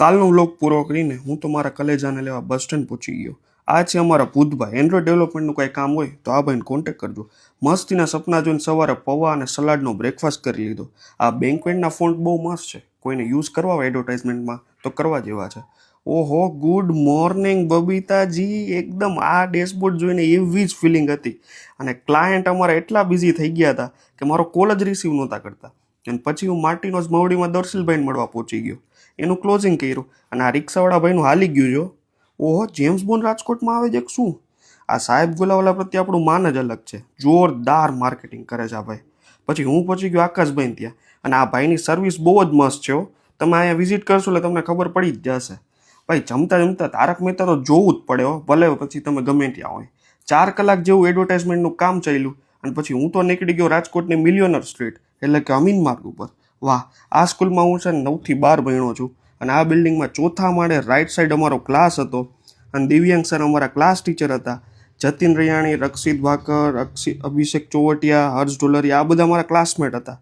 કાલનો વ્લોગ પૂરો કરીને હું તો મારા કલેજાને લેવા બસ સ્ટેન્ડ પહોંચી ગયો. આ છે અમારા ભૂતભાઈ. એન્ડ્રોઈડ ડેવલપમેન્ટનું કંઈ કામ હોય તો આ ભાઈને કોન્ટેક્ટ કરજો. મસ્તીના સપના જોઈને સવારે પૌવા અને સલાડનો બ્રેકફાસ્ટ કરી લીધો. આ બેન્કવેટના ફોન્ટ બહુ મસ્ત છે. કોઈને યુઝ કરવા હોય એડવર્ટાઇઝમેન્ટમાં તો કરવા જેવા છે. ઓહો, ગુડ મોર્નિંગ બબીતાજી. એકદમ આ ડેશબોર્ડ જોઈને એવી જ ફિલિંગ હતી. અને ક્લાયન્ટ અમારા એટલા બિઝી થઈ ગયા હતા કે મારો કોલ જ રિસીવ નહોતા કરતા. અને પછી હું માર્ટિનોઝ મવડીમાં દર્શિલભાઈને મળવા પહોંચી ગયો. એનું ક્લોઝિંગ કર્યું અને આ રિક્ષાવાળા ભાઈનું હાલી ગયું જો. ઓહો, જેમ્સ બોન્ડ રાજકોટમાં આવે છે શું? આ સાહેબ ગુલાવાલા પ્રત્યે આપણું માન જ અલગ છે. જોરદાર માર્કેટિંગ કરે છે આ ભાઈ. પછી હું પહોંચી ગયો આકાશભાઈ ત્યાં. અને આ ભાઈની સર્વિસ બહુ જ મસ્ત છે. તમે અહીંયા વિઝિટ કરશો એટલે તમને ખબર પડી જ જશે. ભાઈ જમતા જમતા તારક મહેતા તો જોવું જ પડે ભલે પછી તમે ગમે ત્યાં હોય. 4 કલાક જેવું એડવર્ટાઇઝમેન્ટનું કામ ચાલ્યું અને પછી હું તો નીકળી ગયો રાજકોટની મિલિયોનર સ્ટ્રીટ એટલે કે અમીન માર્ગ ઉપર. વાહ, આ સ્કૂલમાં હું છે ને 9 થી 12 ભણ્યો છું. અને આ બિલ્ડિંગમાં ચોથા માળે રાઈટ સાઈડ અમારો ક્લાસ હતો. અને દિવ્યાંગ સર અમારા ક્લાસ ટીચર હતા. જતીન રૈયાણી, રક્ષિત ભાકર, અભિષેક ચોવટિયા, હર્ષ ઢોલરિયા, આ બધા અમારા ક્લાસમેટ હતા.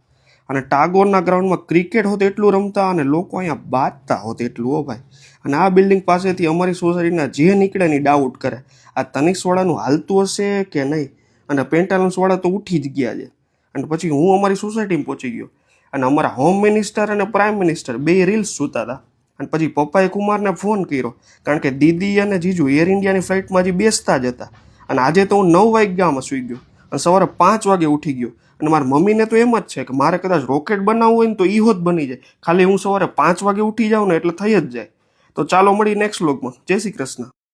અને ટાગોરના ગ્રાઉન્ડમાં ક્રિકેટ હોત એટલું રમતા અને લોકો અહીંયા બાજતા હોત એટલું. હો ભાઈ. અને આ બિલ્ડિંગ પાસેથી અમારી સોસાયટીના જે નીકળે ની ડાઉટ કરે આ તનિષવાળાનું હાલતું હશે કે નહીં. અને પેન્ટાલન્સવાળા તો ઉઠી જ ગયા છે. અને પછી હું અમારી સોસાયટીમાં પહોંચી ગયો. અને અમારા હોમ મિનિસ્ટર અને પ્રાઇમ મિનિસ્ટર બે રીલ્સ જોતા હતા. અને પછી પપ્પાએ કુમારને ફોન કર્યો કારણ કે દીદી અને જીજુ એર ઇન્ડિયાની ફ્લાઇટમાં હજી બેસતા જ હતા. અને આજે તો હું 9 વાગ્યામાં સૂઈ ગયો અને સવારે 5 વાગે ઉઠી ગયો. અને મારા મમ્મીને તો એમ જ છે કે મારે કદાચ રોકેટ બનાવવું હોય ને તો ઈ હોત બની જાય. ખાલી હું સવારે 5 વાગે ઉઠી જાઉં ને એટલે થઈ જ જાય. તો ચાલો મળી નેક્સ્ટ વ્લોગમાં. જય શ્રી કૃષ્ણ.